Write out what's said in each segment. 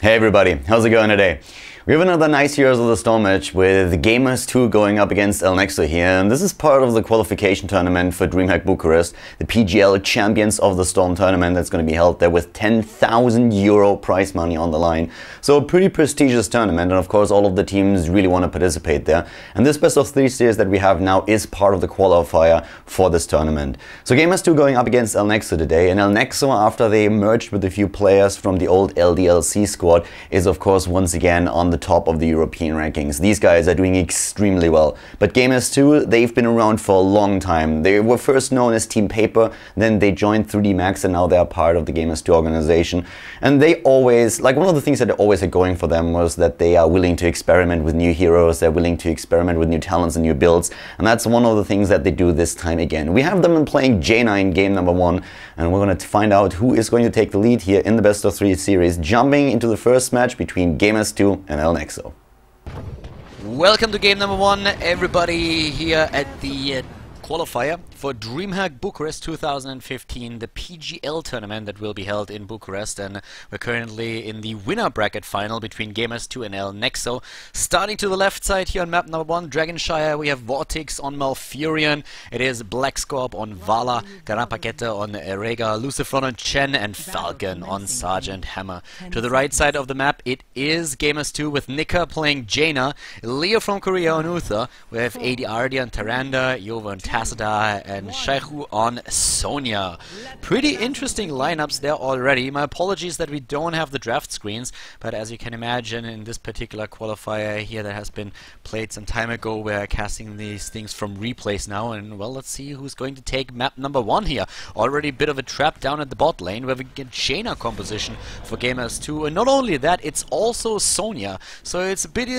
Hey everybody, how's it going today? We have another nice Heroes of the Storm match with Gamers2 going up against EL Nexo here, and this is part of the qualification tournament for Dreamhack Bucharest, the PGL Champions of the Storm tournament that's going to be held there with €10,000 prize money on the line. So a pretty prestigious tournament, and of course all of the teams really want to participate there. And this best of 3 series that we have now is part of the qualifier for this tournament. So Gamers2 going up against EL Nexo today, and EL Nexo, after they merged with a few players from the old LDLC squad, is of course once again on the top of the European rankings. These guys are doing extremely well. But Gamers2, they've been around for a long time. They were first known as Team Paper, then they joined 3D Max, and now they're part of the Gamers2 organization. And they always, like, one of the things that they always had going for them was that they are willing to experiment with new heroes, they're willing to experiment with new talents and new builds, and that's one of the things that they do this time again. We have them playing Jaina in game number 1, and we're going to find out who is going to take the lead here in the best of 3 series, jumping into the first match between Gamers2 and EL Nexo. Welcome to game number 1, everybody, here at the qualifier for Dreamhack Bucharest 2015, the PGL tournament that will be held in Bucharest, and we're currently in the winner bracket final between Gamers2 and EL Nexo. Starting to the left side here on map number 1, Dragonshire, we have Vortex on Malfurion, it is Black Scorp on Vala, Garapaketa on Rega, Lucifron on Chen, and Falcon on Sergeant Hammer. To the right side of the map, it is Gamers2 with Nika playing Jaina, Leo from Korea on Uther, we have AD Ardi on Taranda, Yova on Tassadar, and Shaihu on Sonia. Pretty interesting lineups there already. My apologies that we don't have the draft screens, but as you can imagine, in this particular qualifier here that has been played some time ago, we're casting these things from replays now, and well, let's see who's going to take map number 1 here. Already a bit of a trap down at the bot lane where we get Jaina composition for Gamers2, and not only that, it's also Sonia. So it's a bit,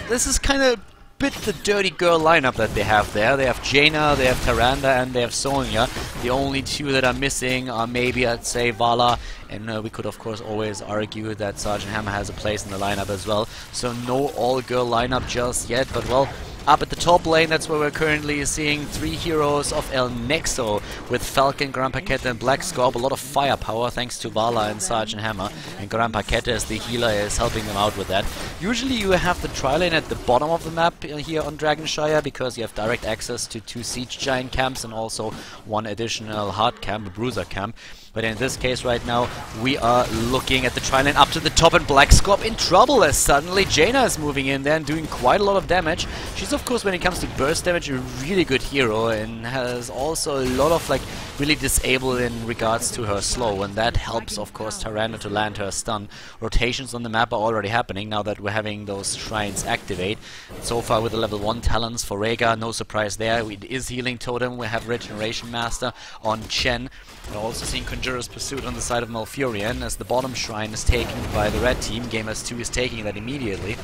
this is kind of bit the dirty girl lineup that they have there. They have Jaina, they have Taranda, and they have Sonia. The only two that are missing are maybe, I'd say, Vala, and we could of course always argue that Sergeant Hammer has a place in the lineup as well. So no all-girl lineup just yet, but well, up at the top lane, that's where we're currently seeing 3 heroes of EL Nexo with Falcon, Garapaketa, and Black Scorp. A lot of firepower thanks to Vala and Sergeant Hammer, and Garapaketa as the healer is helping them out with that. Usually you have the tri-lane at the bottom of the map here on Dragonshire because you have direct access to 2 siege giant camps and also 1 additional hard camp, a bruiser camp. But in this case right now, we are looking at the tri-lane up to the top, and Black Scorp in trouble as suddenly Jaina is moving in there and doing quite a lot of damage. She's of course, when it comes to burst damage, a really good hero, and has also a lot of like really disabled in regards to her slow, and that helps of course Taranda to land her stun. Rotations on the map are already happening now that we're having those shrines activate. So far with the level 1 talents for Rega, no surprise there. It is healing totem, we have Regeneration Master on Chen. We're also seeing Conjurer's Pursuit on the side of Malfurion as the bottom shrine is taken by the red team. Gamers2 is taking that immediately.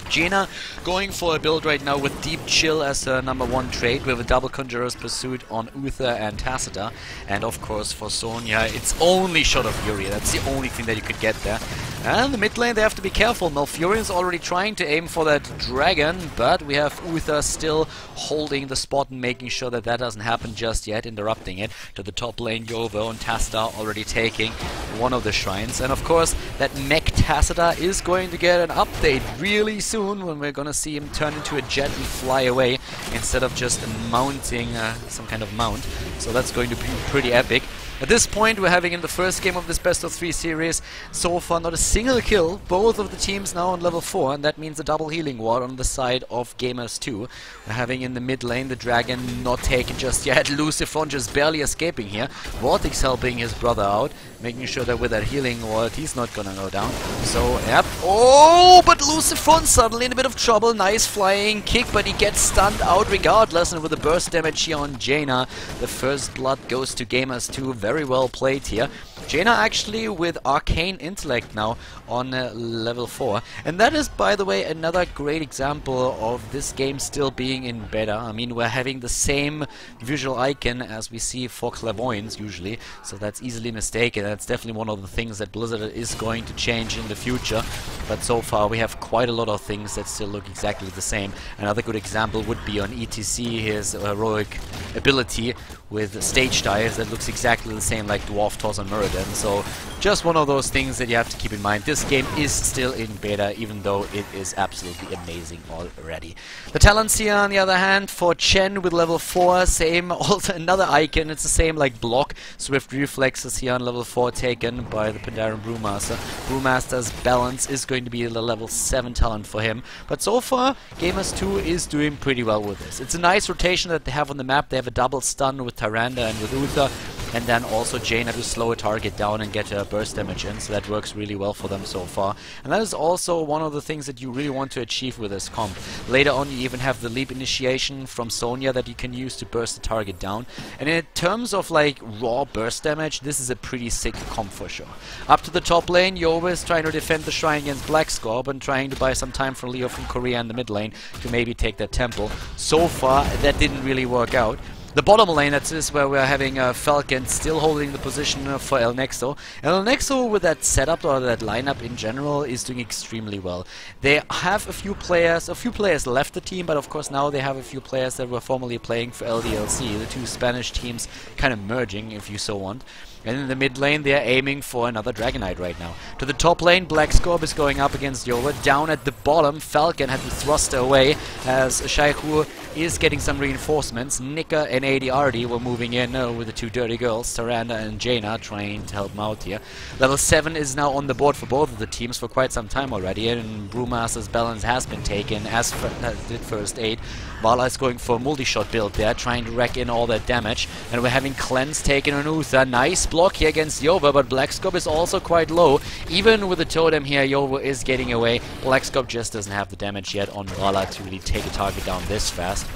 Jaina going for a build right now with Deep Chill as her number 1 trait, with a double Conjurer's Pursuit on Uther and Tassadar. And of course for Sonia, it's only Shot of Fury. That's the only thing that you could get there. And the mid lane, they have to be careful. Malfurion's already trying to aim for that dragon, but we have Uther still holding the spot and making sure that that doesn't happen just yet, interrupting it. To the top lane, Yovo and Tassadar already taking one of the shrines. And of course, that mech Tassadar is going to get an update really soon, when we're gonna see him turn into a jet and fly away instead of just mounting some kind of mount. So that's going to be pretty epic. At this point, we're having in the first game of this best of 3 series so far not a single kill. Both of the teams now on level 4, and that means a double healing ward on the side of Gamers2. We're having in the mid lane the dragon not taken just yet. Lucifron just barely escaping here. Vortex helping his brother out, making sure that with that healing ward he's not gonna go down. So, yep. Oh, but Lucifron suddenly in a bit of trouble. Nice flying kick, but he gets stunned out regardless, and with the burst damage here on Jaina, the first blood goes to Gamers2. Very well played here. Jaina actually with Arcane Intellect now on level 4. And that is, by the way, another great example of this game still being in beta. I mean, we're having the same visual icon as we see for Clairvoyance usually, so that's easily mistaken. That's definitely one of the things that Blizzard is going to change in the future. But so far we have quite a lot of things that still look exactly the same. Another good example would be on ETC, his heroic ability with stage dives that looks exactly the same like Dwarf Toss on Muradin. in. So just one of those things that you have to keep in mind. This game is still in beta, even though it is absolutely amazing already. The talents here, on the other hand, for Chen with level 4, same, also another icon. It's the same like block. Swift reflexes here on level 4 taken by the Pandaren Brewmaster. Brewmaster's balance is going to be the level 7 talent for him. But so far, Gamers2 is doing pretty well with this. It's a nice rotation that they have on the map. They have a double stun with Tyrande and with Uther, and then also Jaina to slow a target down and get burst damage in, so that works really well for them so far. And that is also one of the things that you really want to achieve with this comp. Later on you even have the leap initiation from Sonya that you can use to burst the target down. And in terms of like raw burst damage, this is a pretty sick comp for sure. Up to the top lane, Yoba is trying to defend the shrine against Black Scorp and trying to buy some time for Leo from Korea in the mid lane to maybe take that temple. So far that didn't really work out. The bottom lane, that is where we're having Falcon still holding the position for EL Nexo. EL Nexo with that setup or that lineup in general is doing extremely well. They have a few players left the team, but of course now they have a few players that were formerly playing for LDLC, the two Spanish teams kind of merging if you so want. And in the mid lane they are aiming for another Dragonite right now. To the top lane, Black Scorp is going up against Yola. Down at the bottom, Falcon had to thrust away as Shaihu is getting some reinforcements. Nika and ADRD were moving in with the two dirty girls, Tyrande and Jaina, trying to help them out here. Level 7 is now on the board for both of the teams for quite some time already, and Brewmaster's balance has been taken, as did First Aid. Vala is going for a multi-shot build there, trying to rack in all that damage. And we're having Cleanse taken on Uther. Nice block here against Yoba, but Black Scorp is also quite low. Even with the totem here, Yoba is getting away. Black Scorp just doesn't have the damage yet on Vala to really take a target down this fast.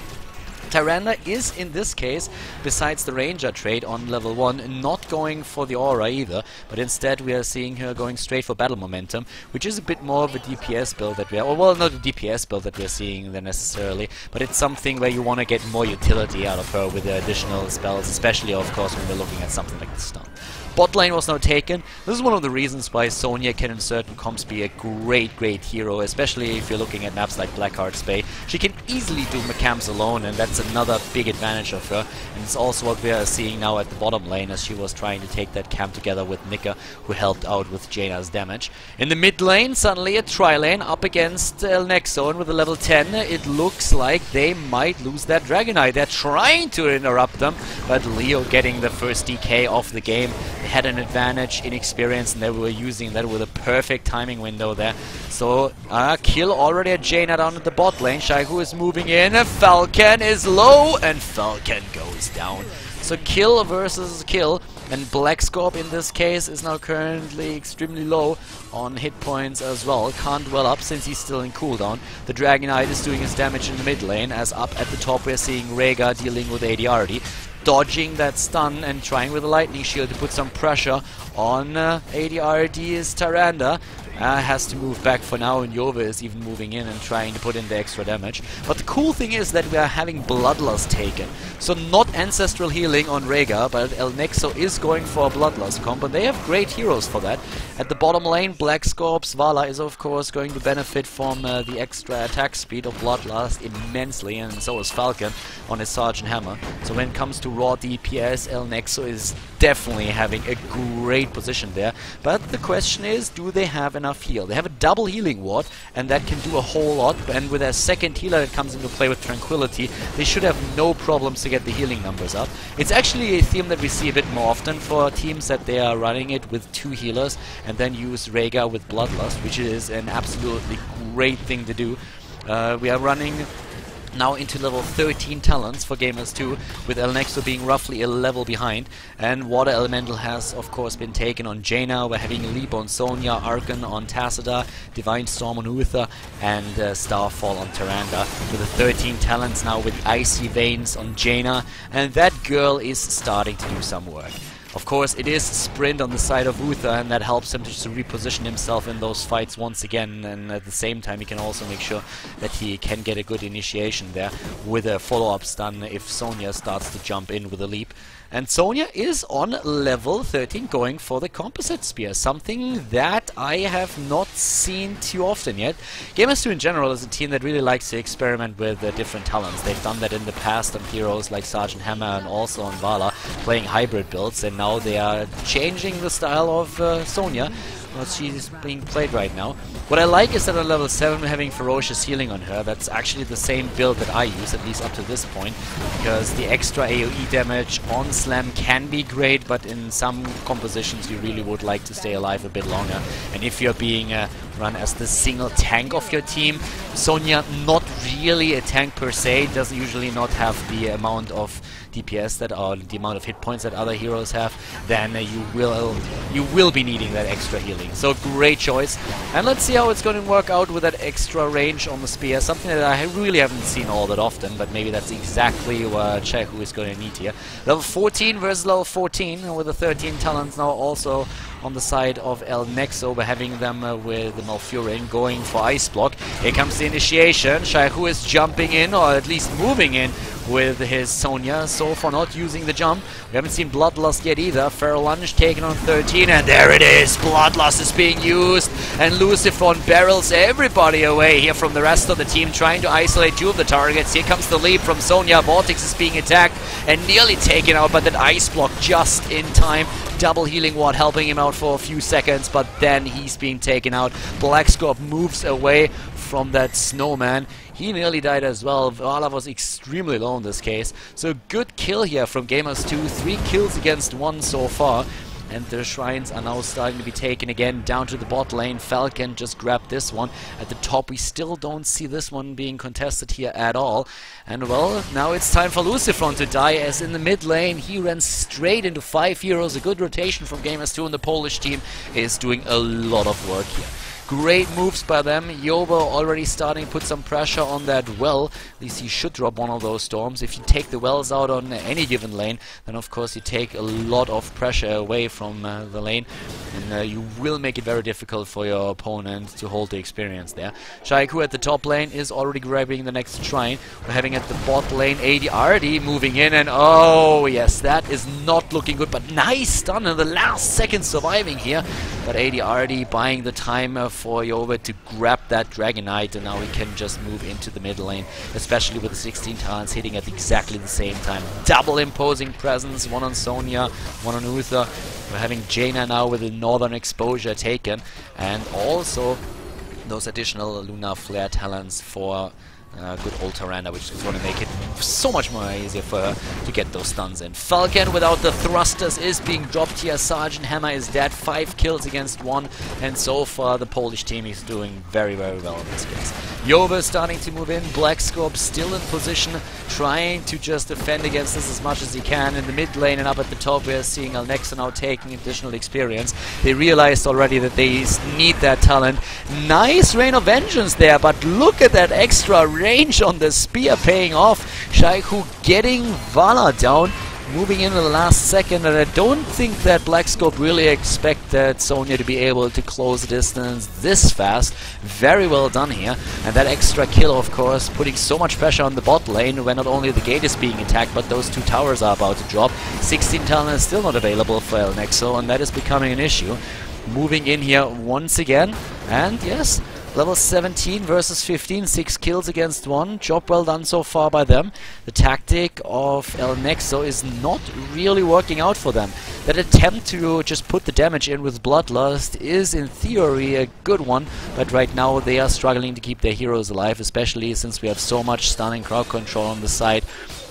Tyrande is, in this case, besides the Ranger trait on level 1, not going for the Aura either, but instead we are seeing her going straight for Battle Momentum, which is a bit more of a DPS build that we are, well, not a DPS build that we're seeing there necessarily, but it's something where you want to get more utility out of her with the additional spells, especially, of course, when we're looking at something like the stun. Bot lane was now taken. This is one of the reasons why Sonya can in certain comps be a great hero, especially if you're looking at maps like Blackheart's Bay. She can easily do McCamps alone, and that's another big advantage of her. And it's also what we are seeing now at the bottom lane, as she was trying to take that camp together with Nika, who helped out with Jaina's damage. In the mid lane, suddenly a tri-lane up against EL Nexo, and with a level 10, it looks like they might lose that Dragonite. They're trying to interrupt them, but Leo getting the first DK of the game. They had an advantage in experience, and they were using that with a perfect timing window there. So, kill already at Jaina down at the bot lane. Shaihu is moving in. Falcon is low, and Falcon goes down. So kill versus kill, and Black Scorp in this case is now currently extremely low on hit points as well. Can't dwell up since he's still in cooldown. The Dragonite is doing his damage in the mid lane, as up at the top we're seeing Rhaegar dealing with ADRD. Dodging that stun and trying with a lightning shield to put some pressure on ADRD's Tyrande. Has to move back for now, and Yoba is even moving in and trying to put in the extra damage. But the cool thing is that we are having Bloodlust taken. So not Ancestral Healing on Rhaegar, but EL Nexo is going for a Bloodlust comp, and they have great heroes for that. At the bottom lane, Black Scorp's Vala is of course going to benefit from the extra attack speed of Bloodlust immensely, and so is Falcon on his Sergeant Hammer. So when it comes to raw DPS, EL Nexo is definitely having a great position there. But the question is, do they have enough heal? They have a double healing ward, and that can do a whole lot, and with their second healer that comes into play with Tranquility, they should have no problems to get the healing numbers up. It's actually a theme that we see a bit more often for teams, that they are running it with two healers and then use Rhaegar with Bloodlust, which is an absolutely great thing to do. We are running now into level 13 talents for Gamers2, with EL Nexo being roughly a level behind, and Water Elemental has of course been taken on Jaina. We're having Leap on Sonya, Archon on Tacita, Divine Storm on Uther, and Starfall on Tyrande, with the 13 talents now with Icy Veins on Jaina, and that girl is starting to do some work. Of course, it is sprint on the side of Uther, and that helps him to reposition himself in those fights once again, and at the same time he can also make sure that he can get a good initiation there with a follow-up stun if Sonya starts to jump in with a leap. And Sonya is on level 13 going for the composite spear, something that I have not seen too often yet. Gamers2 in general is a team that really likes to experiment with different talents. They've done that in the past on heroes like Sergeant Hammer and also on Vala, playing hybrid builds, and now they are changing the style of Sonya. Well, she's being played right now. What I like is that on level 7 we're having ferocious healing on her. That's actually the same build that I use, at least up to this point, because the extra AoE damage on Slam can be great, but in some compositions you really would like to stay alive a bit longer. And if you're being run as the single tank of your team, Sonya not really a tank per se, doesn't usually not have the amount of DPS that are the amount of hit points that other heroes have, then you will be needing that extra healing. So great choice, and let's see how it's going to work out with that extra range on the spear, something that I really haven't seen all that often, but maybe that's exactly what Chehu is going to need here. Level 14 versus level 14, with the 13 talents now also on the side of EL Nexo. We're having them with the Malfurion going for Ice Block. Here comes the initiation. Shaihu is jumping in, or at least moving in, with his Sonya. So far not using the jump. We haven't seen Bloodlust yet either. Feral Lunge taken on 13, and there it is! Bloodlust is being used, and Lucifer barrels everybody away here from the rest of the team, trying to isolate two of the targets. Here comes the leap from Sonya. Vortex is being attacked and nearly taken out by that Ice Block just in time. Double healing ward helping him out for a few seconds, but then he's being taken out. Black Scorp moves away from that snowman. He nearly died as well. Vala was extremely low in this case. So good kill here from Gamers2. 3 kills against 1 so far. And the shrines are now starting to be taken again down to the bot lane. Falcon just grabbed this one. At the top we still don't see this one being contested here at all. And well, now it's time for Lucifron to die, as in the mid lane he ran straight into 5 heroes. A good rotation from Gamers2, and the Polish team is doing a lot of work here. Great moves by them. Yoba already starting to put some pressure on that well. At least he should drop one of those storms. If you take the wells out on any given lane, then of course you take a lot of pressure away from the lane, and you will make it very difficult for your opponent to hold the experience there. Shaiku at the top lane is already grabbing the next shrine. We're having at the bot lane ADRD moving in, and oh yes, that is not looking good, but nice stun in the last second surviving here. But ADRD buying the time for Yoba to grab that Dragon Knight, and now we can just move into the mid lane, especially with the 16 talents hitting at exactly the same time. Double imposing presence, one on Sonya, one on Uther. We're having Jaina now with the northern exposure taken, and also those additional Lunar Flare talents for good old Tyrande, which is going to make it so much more easier for her to get those stuns in. Falcon without the thrusters is being dropped here. Sergeant Hammer is dead. 5 kills against 1, and so far the Polish team is doing very, very well in this case. Yoba starting to move in. Black Scorp still in position, trying to just defend against this as much as he can. In the mid lane and up at the top, we're seeing EL Nexo now taking additional experience. They realized already that they need that talent. Nice Rain of Vengeance there, but look at that extra range on the spear paying off. Shaiku getting Vala down, moving in the last second, and I don't think that Black Scorp really expected Sonya to be able to close the distance this fast. Very well done here, and that extra kill of course putting so much pressure on the bot lane when not only the gate is being attacked, but those 2 towers are about to drop. 16 talent is still not available for EL Nexo, and that is becoming an issue. Moving in here once again, and yes, level 17 versus 15, 6 kills against 1. Job well done so far by them. The tactic of EL Nexo is not really working out for them. That attempt to just put the damage in with Bloodlust is in theory a good one, but right now they are struggling to keep their heroes alive, especially since we have so much stunning crowd control on the side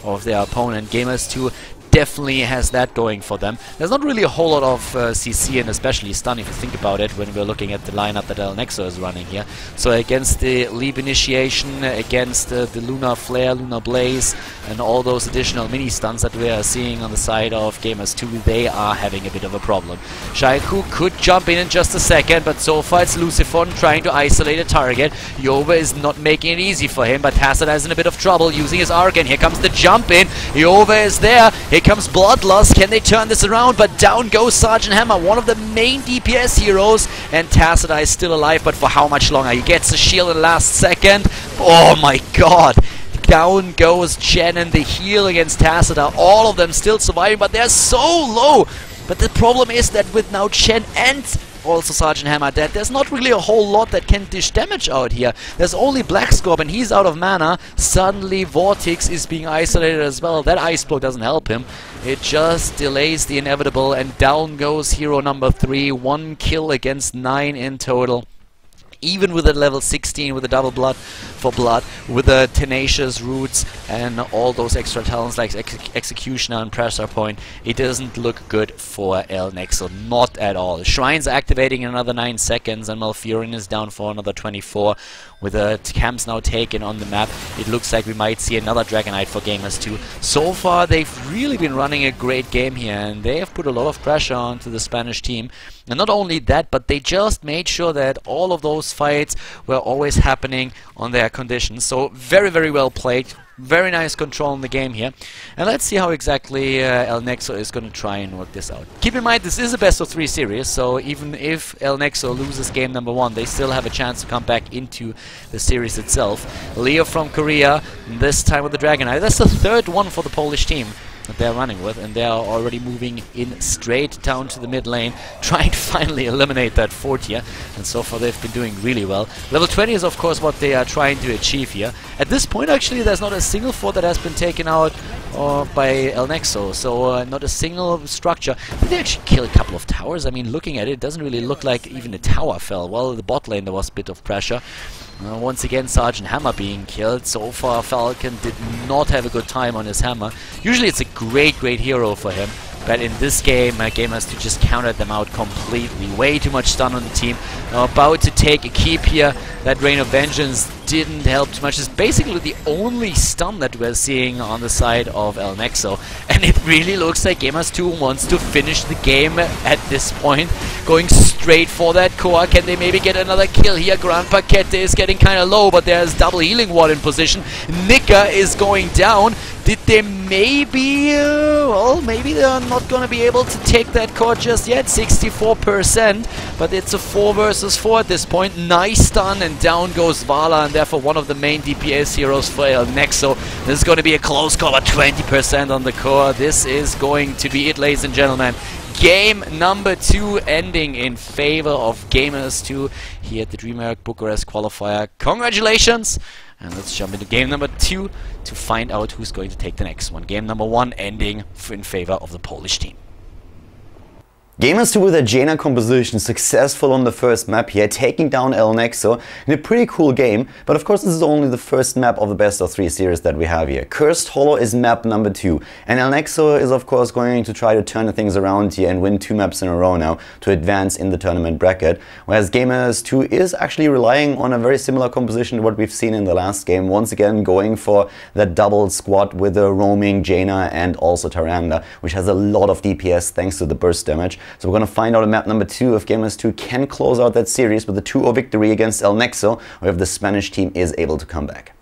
of their opponent. Gamers2 definitely has that going for them. There's not really a whole lot of CC and especially stun if you think about it when we're looking at the lineup that EL Nexo is running here. So against the Leap Initiation, against the Lunar Flare, Lunar Blaze, and all those additional mini stuns that we are seeing on the side of Gamers2, they are having a bit of a problem. Shaiku could jump in just a second, but so far it's Lucifon trying to isolate a target. Yoba is not making it easy for him, but Tacit is in a bit of trouble using his Arcane. Here comes the jump in. Yoba is there. Here comes Bloodlust. Can they turn this around? But down goes Sergeant Hammer, one of the main DPS heroes, and Tacit is still alive, but for how much longer? He gets a shield in the last second. Oh my god! down goes Chen and the heal against Tacita. All of them still surviving, but they're so low. But the problem is that with now Chen and also Sergeant Hammer dead, there's not really a whole lot that can dish damage out here. There's only Black Scorp and he's out of mana. Suddenly Vortex is being isolated as well. That Ice Blow doesn't help him. It just delays the inevitable, and down goes hero number 3. 1 kill against 9 in total. Even with a level 16, with a double blood for blood, with the tenacious roots and all those extra talents like executioner and pressure point, it doesn't look good for EL Nexo, not at all. Shrine's activating in another 9 seconds, and Malfurion is down for another 24. With the camps now taken on the map, it looks like we might see another Dragonite for Gamers2. So far, they've really been running a great game here, and they have put a lot of pressure onto the Spanish team. And not only that, but they just made sure that all of those fights were always happening on their conditions. So very, very well played. Very nice control in the game here. And let's see how exactly EL Nexo is going to try and work this out. Keep in mind, this is a best of 3 series, so even if EL Nexo loses game number 1, they still have a chance to come back into the series itself. Leo from Korea, this time with the Dragonite. That's the 3rd one for the Polish team that they're running with, and they are already moving in straight down to the mid lane, trying to finally eliminate that fort here, and so far they've been doing really well. Level 20 is of course what they are trying to achieve here. At this point actually there's not a single fort that has been taken out by EL Nexo, so not a single structure. Did they actually kill a couple of towers? I mean, looking at it, it doesn't really look like even a tower fell. Well, the bot lane there was a bit of pressure. Once again, Sergeant Hammer being killed. So far, Falcon did not have a good time on his hammer. Usually it's a great hero for him. But in this game, Gamers2 just countered them out completely. Way too much stun on the team. Now about to take a keep here. That Rain of Vengeance didn't help too much. It's basically the only stun that we're seeing on the side of EL Nexo. And it really looks like Gamers2 wants to finish the game at this point. Going straight for that core. Can they maybe get another kill here? Grand Paquete is getting kind of low, but there's double healing ward in position. Nika is going down. Did they maybe... well, maybe they're not going to be able to take that core just yet. 64%, but it's a 4 versus 4 at this point. Nice stun, and down goes Vala, and therefore one of the main DPS heroes for EL Nexo. This is going to be a close call at 20% on the core. This is going to be it, ladies and gentlemen. Game number 2 ending in favor of Gamers2 here at the Dreamhack Bucharest Qualifier. Congratulations! And let's jump into game number 2 to find out who's going to take the next one. Game number 1 ending in favor of the Polish team. Gamers2 with a Jaina composition successful on the first map here, taking down EL Nexo in a pretty cool game, but of course this is only the first map of the best of 3 series that we have here. Cursed Hollow is map number 2, and EL Nexo is of course going to try to turn things around here and win 2 maps in a row now to advance in the tournament bracket, whereas Gamers2 is actually relying on a very similar composition to what we've seen in the last game, once again going for that double squad with a roaming Jaina and also Tyrande, which has a lot of DPS thanks to the burst damage. So we're going to find out in map number 2 if Gamers2 can close out that series with a 2-0 victory against EL Nexo, or if the Spanish team is able to come back.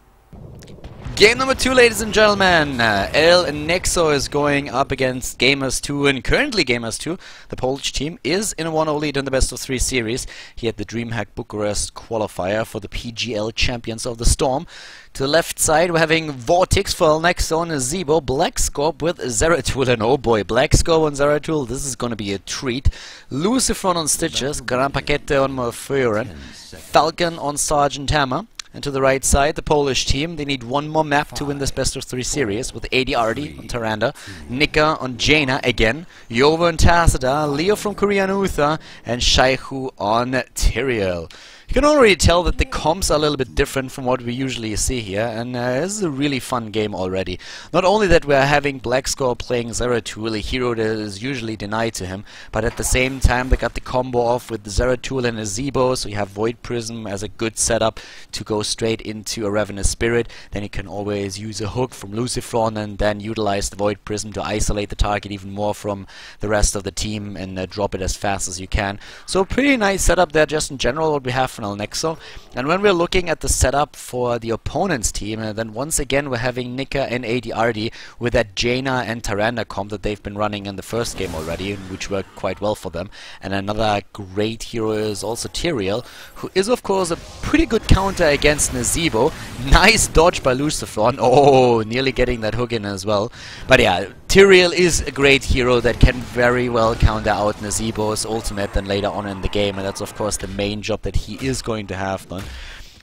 Game number 2, ladies and gentlemen. EL Nexo is going up against Gamers2, and currently Gamers2, the Polish team, is in a 1-0 lead in the best of 3 series here at the Dreamhack Bucharest Qualifier for the PGL Champions of the Storm. To the left side, we're having Vortex for EL Nexo and Zebo, Black Scorp with Zeratul, and oh boy, Black Scorp on Zeratul, this is going to be a treat. Lucifron on Stitches, Grand Paquete on Malfurion, Falcon on Sergeant Hammer. And to the right side, the Polish team, they need 1 more map to win this best of 3 series, with ADRD on Tyrande, Nika on Jaina again, Yova on Tacita, Leo from Korea on Uther, and Shaihu on Tyrael. You can already tell that the comps are a little bit different from what we usually see here, and this is a really fun game already. Not only that we're having Black Scorp playing Zeratul, a hero that is usually denied to him, but at the same time they got the combo off with Zeratul and a Zebo, so you have Void Prism as a good setup to go straight into a Ravenous Spirit. Then you can always use a hook from Lucifron and then utilize the Void Prism to isolate the target even more from the rest of the team and drop it as fast as you can. So pretty nice setup there just in general what we have from EL Nexo. And when we're looking at the setup for the opponent's team, then once again we're having Nika and ADRD with that Jaina and Tyrande comp that they've been running in the first game already, which worked quite well for them. And another great hero is also Tyrael, who is of course a pretty good counter against Nazeebo. Nice dodge by Lucifron. Oh, nearly getting that hook in as well. But yeah, Tyrael is a great hero that can very well counter out Nazeebo's ultimate then later on in the game, and that's of course the main job that he is going to have done.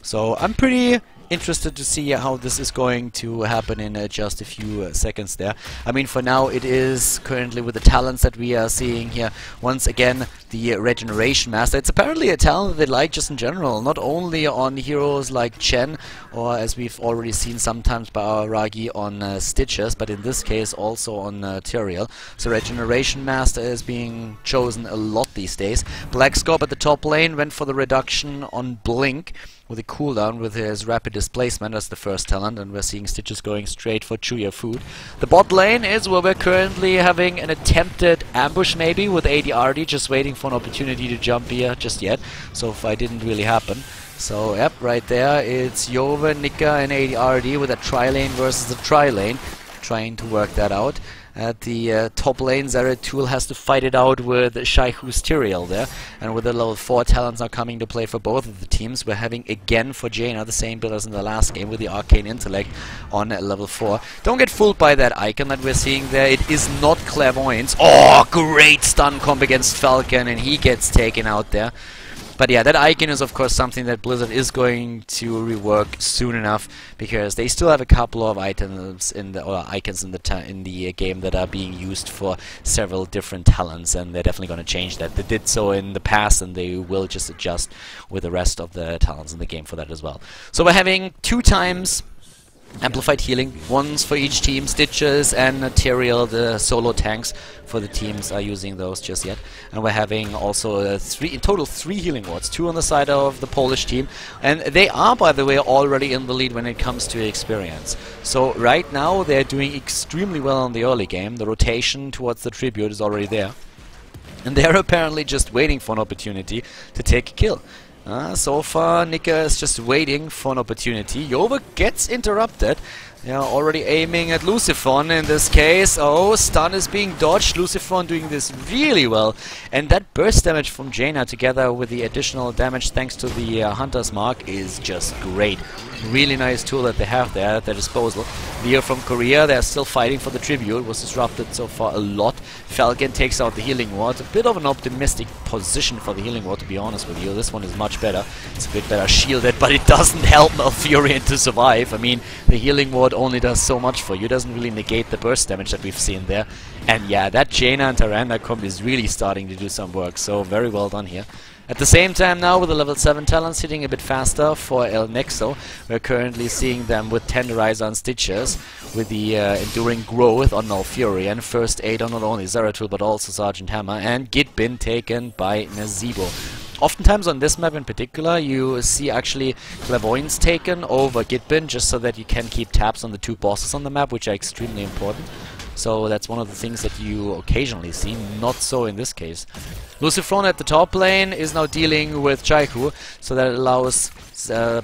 So I'm pretty interested to see how this is going to happen in just a few seconds there. I mean, for now it is currently with the talents that we are seeing here. Once again, the Regeneration Master. It's apparently a talent that they like just in general, not only on heroes like Chen, or as we've already seen sometimes by our Ragi on Stitches, but in this case also on Tyrael. So Regeneration Master is being chosen a lot these days. Black Scorp at the top lane went for the reduction on Blink with a cooldown with his rapid displacement as the first talent, and we're seeing Stitches going straight for Chew Your Food. The bot lane is where we're currently having an attempted ambush maybe with ADRD, just waiting for an opportunity to jump here just yet. So far it didn't really happen. So yep, right there it's Yova, Nika and ADRD with a tri-lane versus a tri-lane, trying to work that out. At the top lane, Zeratul has to fight it out with Shaihu's Tyrael there. And with the level 4 talents now coming to play for both of the teams, we're having again for Jaina the same build as in the last game with the Arcane Intellect on level 4. Don't get fooled by that icon that we're seeing there. It is not Clairvoyance. Oh, great stun comp against Falcon, and he gets taken out there. But yeah, that icon is of course something that Blizzard is going to rework soon enough, because they still have a couple of items in the icons in the game that are being used for several different talents, and they're definitely going to change that. They did so in the past, and they will just adjust with the rest of the talents in the game for that as well. So we're having 2 times amplified healing, once for each team. Stitches and Tyrael, the solo tanks for the teams, are using those just yet. And we're having also in total 3 healing wards, 2 on the side of the Polish team, and they are, by the way, already in the lead when it comes to experience. So right now they're doing extremely well in the early game. The rotation towards the tribute is already there, and they're apparently just waiting for an opportunity to take a kill. So far, Nika is just waiting for an opportunity. Yova gets interrupted. They are already aiming at Lucifron in this case. Oh, stun is being dodged. Lucifron doing this really well. And that burst damage from Jaina together with the additional damage thanks to the Hunter's Mark is just great. Really nice tool that they have there at their disposal. Leo from Korea, they're still fighting for the tribute. Was disrupted so far a lot. Falcon takes out the healing ward. A bit of an optimistic position for the healing ward, to be honest with you. This one is much better. It's a bit better shielded, but it doesn't help Malfurion to survive. I mean, the healing ward only does so much for you. It doesn't really negate the burst damage that we've seen there. And yeah, that Jaina and Tyrande comp is really starting to do some work. So very well done here. At the same time now, with the level 7 talents hitting a bit faster for EL Nexo, we're currently seeing them with Tenderizer and Stitches, with the Enduring Growth on Malfurion, First Aid on not only Zeratul but also Sergeant Hammer, and Gitbin taken by Nazeebo. Oftentimes on this map in particular, you see actually Clairvoyance taken over Gitbin, just so that you can keep tabs on the 2 bosses on the map, which are extremely important. So that's one of the things that you occasionally see, not so in this case. Lucifron at the top lane is now dealing with Chaiku, so that allows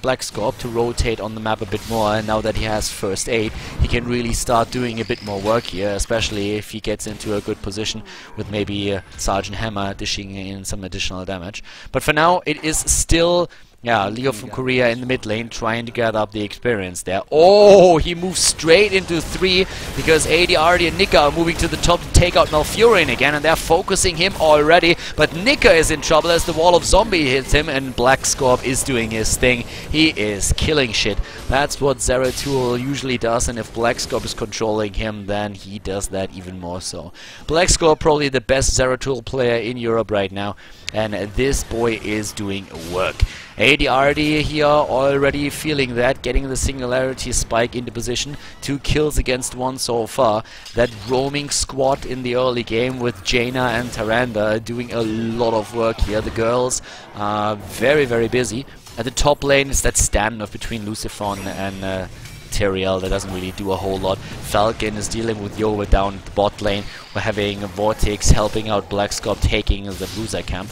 Black Scorp to rotate on the map a bit more, and now that he has First Aid, he can really start doing a bit more work here, especially if he gets into a good position with maybe Sergeant Hammer dishing in some additional damage. But for now, it is still... yeah, Leo from Korea in the mid lane trying to gather up the experience there. Oh, he moves straight into 3 because ADRD and Nika are moving to the top to take out Malfurion again, and they're focusing him already. But Nika is in trouble as the wall of zombie hits him, and Black Scorp is doing his thing. He is killing shit. That's what Zeratul usually does, and if Black Scorp is controlling him, then he does that even more so. Black Scorp probably the best Zeratul player in Europe right now, and this boy is doing work. ADRD here already feeling that, getting the Singularity Spike into position. 2 kills against 1 so far. That roaming squad in the early game with Jaina and Tyrande doing a lot of work here. The girls are very, very busy. At the top lane is that standoff between Lucifron and Tyrael that doesn't really do a whole lot. Falcon is dealing with Yova down the bot lane. We're having Vortex helping out Black Scorp taking the Bruiser camp.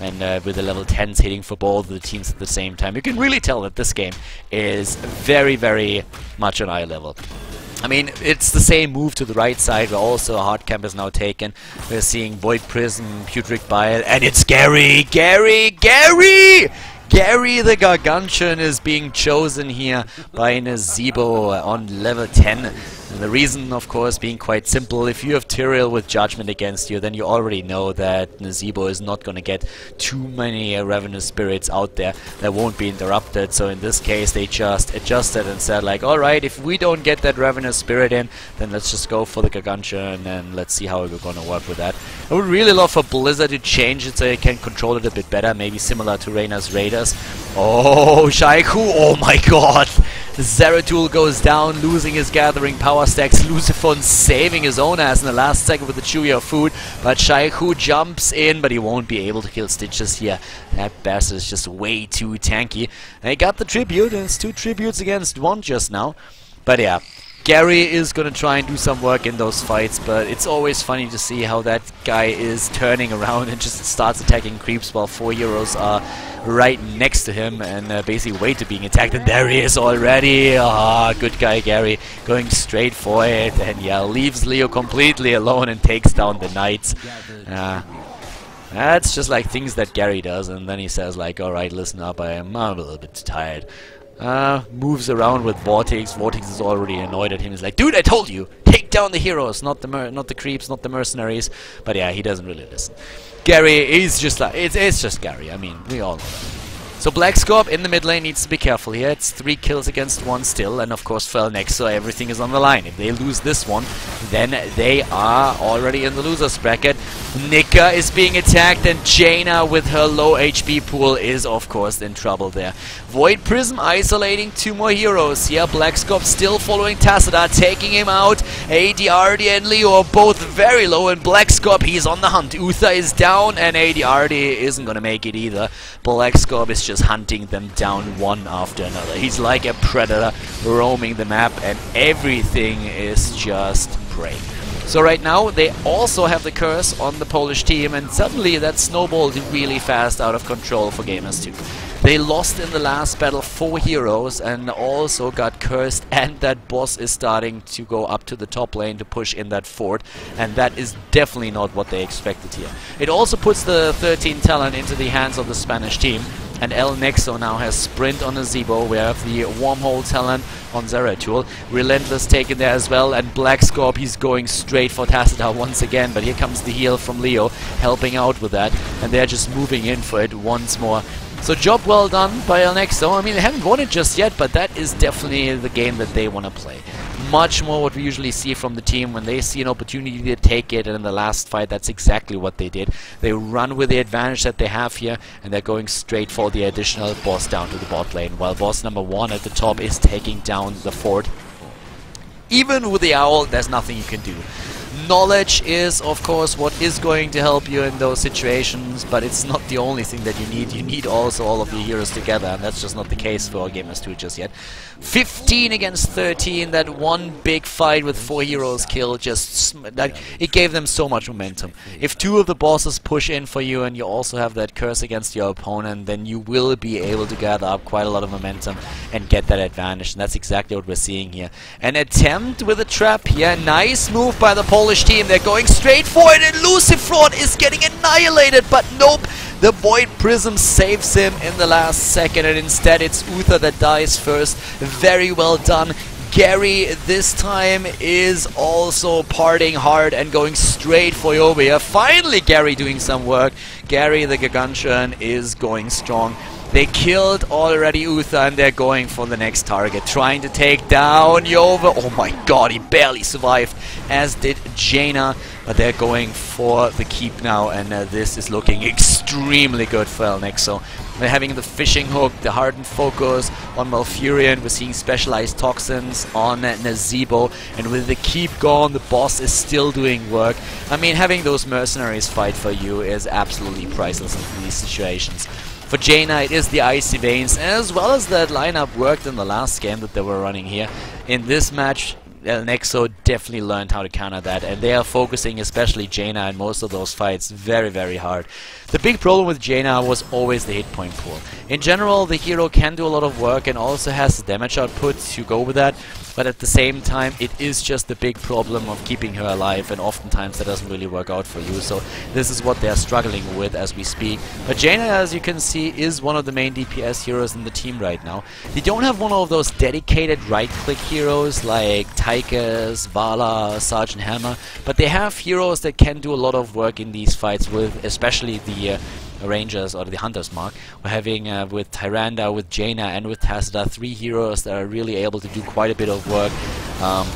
And with the level 10s hitting for both of the teams at the same time, you can really tell that this game is very, very much on eye level. I mean, it's the same move to the right side, where also a hard camp is now taken. We're seeing Void Prism, Putrid Bile, and it's Gary! Gary the Gargantuan is being chosen here by Nazebo on level 10. And the reason, of course, being quite simple. If you have Tyrael with Judgment against you, then you already know that Nazebo is not going to get too many Ravenous Spirits out there that won't be interrupted. So in this case, they just adjusted and said like, alright, if we don't get that Ravenous Spirit in, then let's just go for the Gargantuan and let's see how we're going to work with that. I would really love for Blizzard to change it so you can control it a bit better, maybe similar to Reina's Raiders. Oh, Shaiku, oh my god! Zeratul goes down, losing his gathering power stacks. Luciphon saving his own ass in the last second with the Chewy of food. But Shaiku jumps in, but he won't be able to kill Stitches here. That bastard is just way too tanky. And he got the tribute, and it's 2 tributes against 1 just now. But yeah, Gary is going to try and do some work in those fights, but it's always funny to see how that guy is turning around and just starts attacking creeps while 4 heroes are right next to him and basically wait to being attacked. And there he is already. Ah, good guy Gary going straight for it, and yeah, leaves Leo completely alone and takes down the Knights. That's just like things that Gary does, and then he says like, alright, listen up, I'm a little bit tired. Moves around with Vortex. Vortex is already annoyed at him. He's like, dude, I told you, take down the heroes, not the creeps, not the mercenaries. But yeah, he doesn't really listen. Gary is just like, it's just Gary. I mean, we all know that. So Black Scorp in the mid lane needs to be careful here. It's 3 kills against 1 still, and of course for EL Nexo everything is on the line. If they lose this one, then they are already in the losers bracket. Nika is being attacked, and Jaina with her low HP pool is of course in trouble there. Void Prism isolating 2 more heroes here. Black Scorp still following Tassadar, taking him out. ADRD and Leo are both very low, and Black Scorp, he's on the hunt. Uther is down, and ADRD isn't gonna make it either. Black Scorp is just hunting them down one after another. He's like a predator roaming the map, and everything is just prey. So right now they also have the curse on the Polish team, and suddenly that snowballed really fast out of control for Gamers2. They lost in the last battle 4 heroes and also got cursed, and that boss is starting to go up to the top lane to push in that fort, and that is definitely not what they expected here. It also puts the 13 talent into the hands of the Spanish team, and EL Nexo now has Sprint on Nazebo. We have the Wormhole talent on Zeratul. Relentless taken there as well, and Black Scorp, he's going straight for Tassadar once again, but here comes the heal from Leo, helping out with that, and they're just moving in for it once more. So job well done by EL Nexo. I mean, they haven't won it just yet, but that is definitely the game that they want to play. Much more what we usually see from the team when they see an opportunity to take it, and in the last fight that's exactly what they did. They run with the advantage that they have here, and they're going straight for the additional boss down to the bot lane, while boss number 1 at the top is taking down the fort. Even with the owl, there's nothing you can do. Knowledge is, of course, what is going to help you in those situations, but it's not the only thing that you need. You need also all of your heroes together, and that's just not the case for Gamers2 just yet. 15 against 13, that one big fight with 4 heroes killed, just like, it gave them so much momentum. If 2 of the bosses push in for you and you also have that curse against your opponent, then you will be able to gather up quite a lot of momentum and get that advantage, and that's exactly what we're seeing here. An attempt with a trap here, nice move by the Polish team. They're going straight for it, and Lucifraud is getting annihilated, but nope, the Void Prism saves him in the last second, and instead it's Uther that dies first. Very well done. Gary this time is also partying hard and going straight for Yobia. Finally Gary doing some work. Gary the Gargantuan is going strong. They killed already Uther, and they're going for the next target, trying to take down Yova. Oh my god, he barely survived, as did Jaina, but they're going for the keep now, and this is looking extremely good for EL Nexo. They're having the fishing hook, the hardened focus on Malfurion. We're seeing specialized toxins on Nazebo, and with the keep gone, the boss is still doing work. I mean, having those mercenaries fight for you is absolutely priceless in these situations. For Jaina, it is the Icy Veins, as well as that lineup worked in the last game that they were running here. In this match, EL Nexo definitely learned how to counter that, and they are focusing, especially Jaina, in most of those fights very, very hard. The big problem with Jaina was always the hit point pool. In general, the hero can do a lot of work and also has the damage output to go with that, but at the same time it is just the big problem of keeping her alive, and oftentimes that doesn't really work out for you. So this is what they're struggling with as we speak. But Jaina, as you can see, is one of the main DPS heroes in the team right now. They don't have one of those dedicated right-click heroes like Tychus, Vala, Sergeant Hammer, but they have heroes that can do a lot of work in these fights, with especially the Rangers or the Hunter's Mark. We're having with Tyrande, with Jaina and with Tacita, 3 heroes that are really able to do quite a bit of work,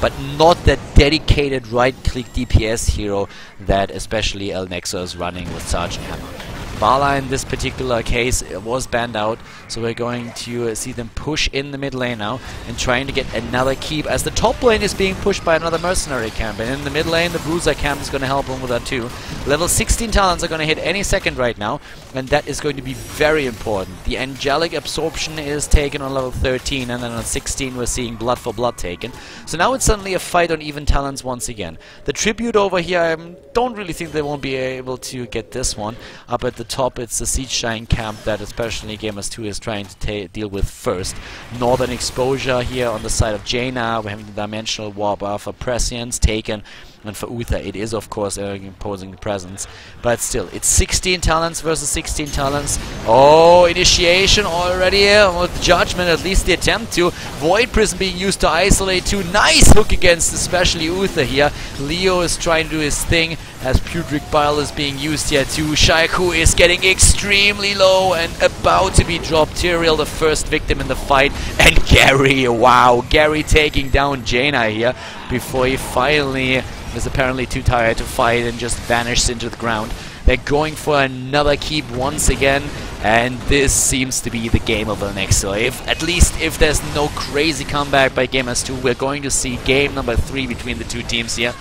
but not that dedicated right-click DPS hero that especially EL Nexo is running with Sergeant Hammer. Vala in this particular case was banned out, so we're going to see them push in the mid lane now and trying to get another keep, as the top lane is being pushed by another mercenary camp, and in the mid lane the Bruiser camp is going to help them with that too. Level 16 talents are going to hit any second right now, and that is going to be very important. The Angelic Absorption is taken on level 13, and then on 16 we're seeing Blood for Blood taken. So now it's suddenly a fight on even talents once again. The Tribute over here, I don't really think they won't be able to get this one. Up at the top, it's the Siege Giant camp that especially Gamers2 is trying to deal with first. Northern Exposure here on the side of Jaina. We're having the Dimensional Warp for Prescience taken, and for Uther it is of course imposing the presence. But still, it's 16 talents versus 16 talents. Oh, initiation already with Judgment, at least the attempt to. Void Prism being used to isolate 2. Nice hook against especially Uther here. Leo is trying to do his thing as Pudric Bile is being used here too. Shaiku is getting extremely low and about to be dropped. Tyrael, the first victim in the fight, and Gary, wow, Gary taking down Jaina here before he finally is apparently too tired to fight and just vanishes into the ground. They're going for another keep once again, and this seems to be the game of the next. So at least if there's no crazy comeback by Gamers2, we're going to see game number 3 between the two teams here.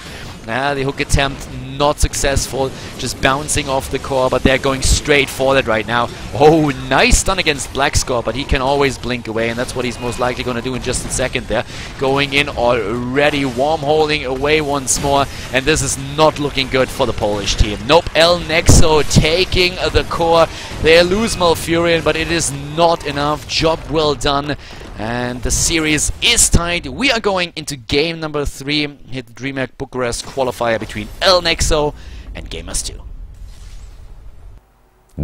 The hook attempt not successful, just bouncing off the core, but they're going straight for that right now. Oh, nice stun against Blackscore, but he can always blink away, and that's what he's most likely going to do in just a second there. Going in already, wormholing away once more, and this is not looking good for the Polish team. Nope, EL Nexo taking the core. They lose Malfurion, but it is not enough. Job well done. And the series is tied. We are going into game number 3. Hit the Dreamhack Bucharest Qualifier between EL Nexo and Gamers2.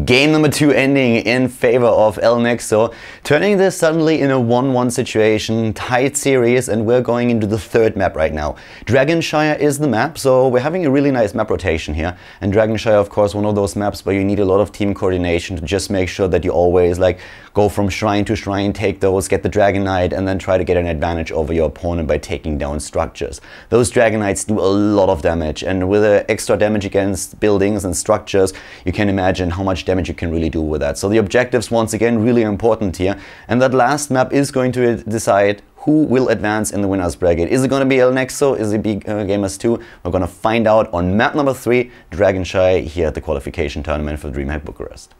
Game number 2 ending in favor of EL Nexo, turning this suddenly in a 1-1 situation, tight series, and we're going into the 3rd map right now. Dragonshire is the map, so we're having a really nice map rotation here. And Dragonshire, of course, one of those maps where you need a lot of team coordination to just make sure that you always go from shrine to shrine, take those, get the Dragon Knight, and then try to get an advantage over your opponent by taking down structures. Those Dragon Knights do a lot of damage, and with extra damage against buildings and structures, you can imagine how much damage you can really do with that. So the objectives, once again, really important here. And that last map is going to decide who will advance in the winner's bracket. Is it going to be EL Nexo? Is it Gamers2? We're going to find out on map number 3, Dragonshire, here at the qualification tournament for Dreamhack Bucharest.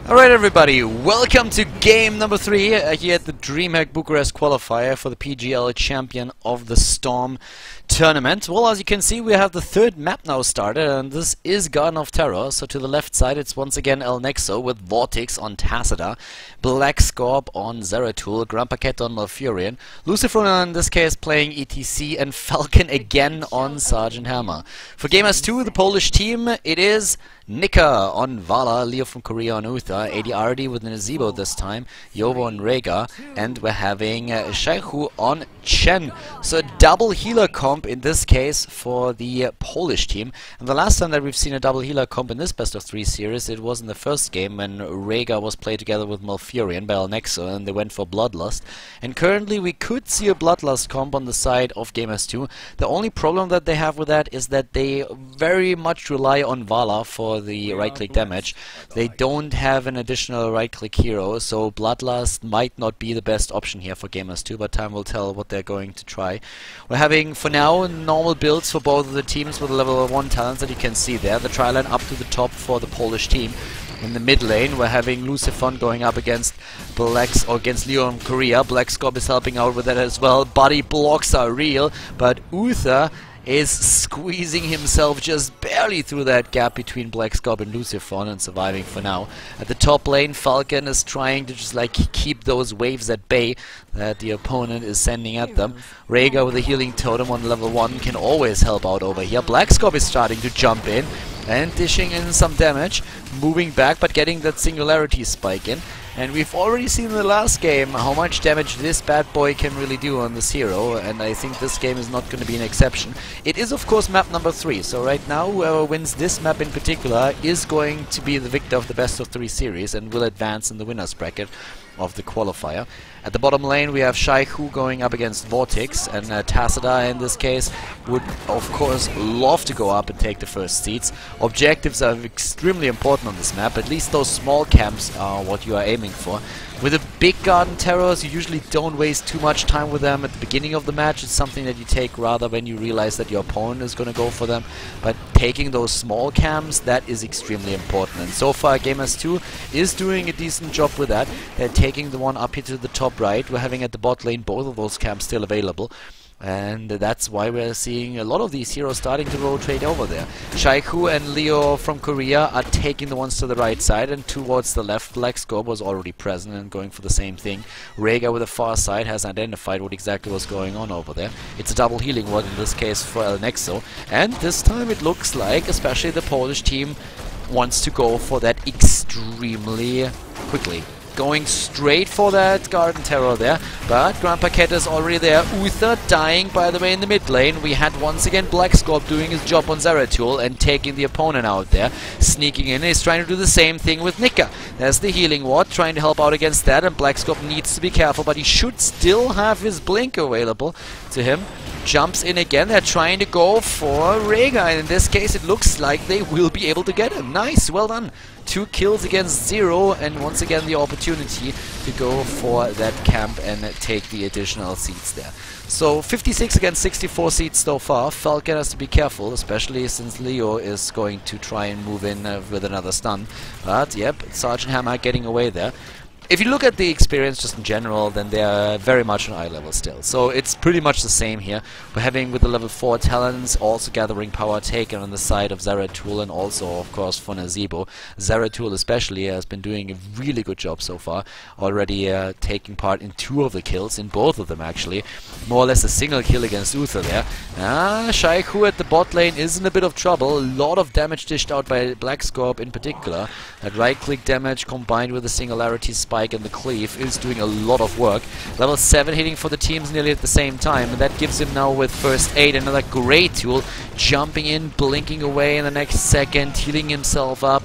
Alright everybody, welcome to game number 3 here at the Dreamhack Bucharest Qualifier for the PGL Champion of the Storm tournament. Well, as you can see, we have the 3rd map now started, and this is Garden of Terror. So to the left side it's once again EL Nexo with Vortex on Tacita, Black Scorp on Zeratul, Grandpaquette on Malfurion, Lucifer in this case playing ETC, and Falcon again on Sergeant Hammer. For Gamers2, the Polish team, it is Nika on Vala, Leo from Korea on Uther, ADRD with Nazebo this time, Yovo on Rega, and we're having Shaihu on Chen. So a double healer comp in this case for the Polish team. And the last time that we've seen a double healer comp in this best of 3 series, it was in the first game when Rega was played together with Malfurion by EL Nexo, and they went for Bloodlust. And currently we could see a Bloodlust comp on the side of Gamers2. The only problem that they have with that is that they very much rely on Vala for the right-click damage. They don't have an additional right-click hero, so Bloodlust might not be the best option here for Gamers2, but time will tell what they're going to try. We're having, for now, normal builds for both of the teams with level 1 talents that you can see there. The tri-line up to the top for the Polish team. In the mid lane, we're having Lucifon going up against against Leo in Korea. Black Scorp is helping out with that as well. Body blocks are real, but Uther is squeezing himself just barely through that gap between Black Scorp and Lucifer and surviving for now. At the top lane, Falcon is trying to just like keep those waves at bay that the opponent is sending at them. Rhaegar with a healing totem on level 1 can always help out over here. Black Scorp is starting to jump in and dishing in some damage, moving back but getting that singularity spike in. And we've already seen in the last game how much damage this bad boy can really do on this hero, and I think this game is not going to be an exception. It is of course map number 3, so right now whoever wins this map in particular is going to be the victor of the best of 3 series and will advance in the winner's bracket of the qualifier. At the bottom lane we have Shaihu going up against Vortex, and Tassadar in this case would of course love to go up and take the first seats. Objectives are extremely important on this map, at least those small camps are what you are aiming for. With the big garden terrors you usually don't waste too much time with them at the beginning of the match. It's something that you take rather when you realize that your opponent is going to go for them, but taking those small camps, that is extremely important, and so far Gamers2 is doing a decent job with that. They're taking the one up here to the top right. We're having at the bot lane both of those camps still available, and that's why we're seeing a lot of these heroes starting to rotate over there. Shaihu and Leo from Korea are taking the ones to the right side, and towards the left Black Scorp was already present and going for the same thing. Rhaegar with the far side has identified what exactly was going on over there. It's a double healing ward in this case for EL Nexo, and this time it looks like especially the Polish team wants to go for that extremely quickly. Going straight for that Garden Terror there, but Grandpa Cat is already there. Uther dying, by the way, in the mid lane. We had once again Black Scorp doing his job on Zeratul and taking the opponent out there. Sneaking in, he's trying to do the same thing with Nika. There's the healing ward, trying to help out against that, and Black Scorp needs to be careful, but he should still have his blink available to him. Jumps in again, they're trying to go for Rhaegar, and in this case it looks like they will be able to get him. Nice, well done. 2 kills against 0, and once again the opportunity to go for that camp and take the additional seats there. So 56 against 64 seats so far. Falcon has to be careful, especially since Leo is going to try and move in with another stun. But yep, Sergeant Hammer getting away there. If you look at the experience just in general, then they're very much on eye level still. So it's pretty much the same here. We're having with the level 4 talents also gathering power taken on the side of Zeratul, and also of course for Nazeebo. Zeratul especially has been doing a really good job so far, already taking part in 2 of the kills, in both of them actually. More or less a single kill against Uther there. Shaihu at the bot lane is in a bit of trouble. A lot of damage dished out by Black Scorp in particular. That right click damage combined with the singularity spike and the cleave is doing a lot of work. Level 7 hitting for the teams nearly at the same time, and that gives him now with first aid another great tool. Jumping in, blinking away in the next second, healing himself up.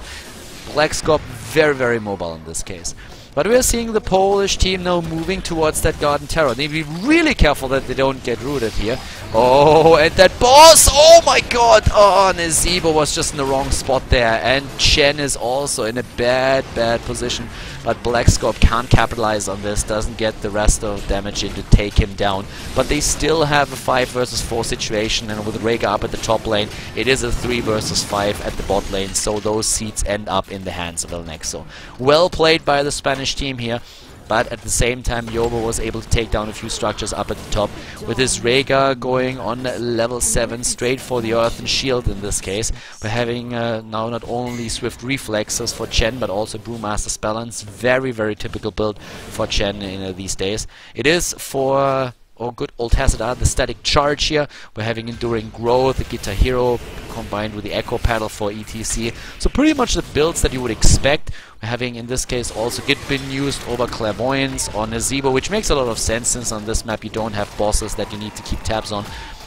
Black Scorp very, very mobile in this case. But we're seeing the Polish team now moving towards that Garden Terror. They need to be really careful that they don't get rooted here. Oh, and that boss! Oh my god! Oh, Nazeebo was just in the wrong spot there. And Chen is also in a bad, bad position. But Black Scorp can't capitalize on this, doesn't get the rest of damage in to take him down. But they still have a 5 versus 4 situation, and with Rhaegar up at the top lane, it is a 3 versus 5 at the bot lane, so those seats end up in the hands of EL Nexo. Well played by the Spanish team here. But at the same time, Yobo was able to take down a few structures up at the top, with his Rhaegar going on level 7 straight for the Earth and Shield in this case. We're having now not only Swift Reflexes for Chen, but also Brewmaster's Balance. Very, very typical build for Chen in these days. It is for... oh, good old Tassadar, the Static Charge here. We're having Enduring Growth, the Guitar Hero, combined with the Echo Paddle for ETC. So pretty much the builds that you would expect. We're having, in this case, also Gitbin used over Clairvoyance on Nazeebo, which makes a lot of sense since on this map you don't have bosses that you need to keep tabs on.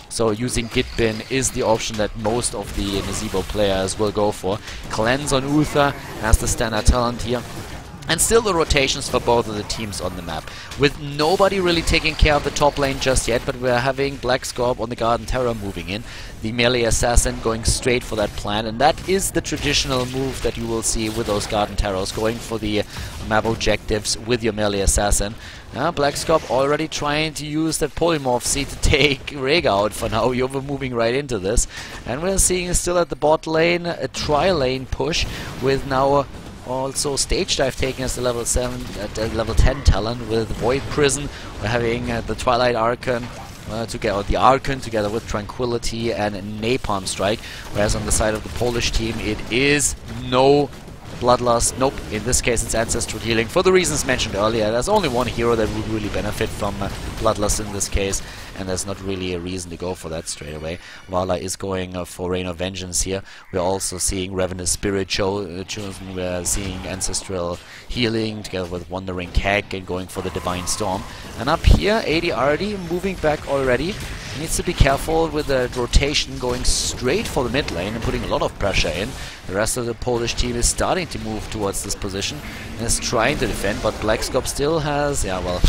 So using Gitbin is the option that most of the Nazeebo players will go for. Cleanse on Uther as the standard talent here. And still the rotations for both of the teams on the map, with nobody really taking care of the top lane just yet, but we're having Black Scorp on the Garden Terror moving in, the melee assassin going straight for that plan, and that is the traditional move that you will see with those Garden Terrors, going for the map objectives with your melee assassin. Black Scorp already trying to use that polymorph seed to take Rhaegar out for now. You're moving right into this, and we're seeing still at the bot lane a tri-lane push with now also Stage Dive taking us to level 7 at level 10 talent with Void Prison. We're having the Twilight Archon to get out the Archon together with Tranquility and Napalm Strike, whereas on the side of the Polish team it is no Bloodlust. Nope, in this case it's Ancestral Healing. For the reasons mentioned earlier, there's only one hero that would really benefit from Bloodlust in this case, and there's not really a reason to go for that straight away. Vala is going for Rain of Vengeance here. We're also seeing Ravenous Spirit chosen. We're seeing Ancestral Healing together with Wandering Keg and going for the Divine Storm. And up here, AD moving back already. Needs to be careful with the rotation, going straight for the mid lane and putting a lot of pressure in. The rest of the Polish team is starting to move towards this position and is trying to defend, but Blackscope still has, yeah, well,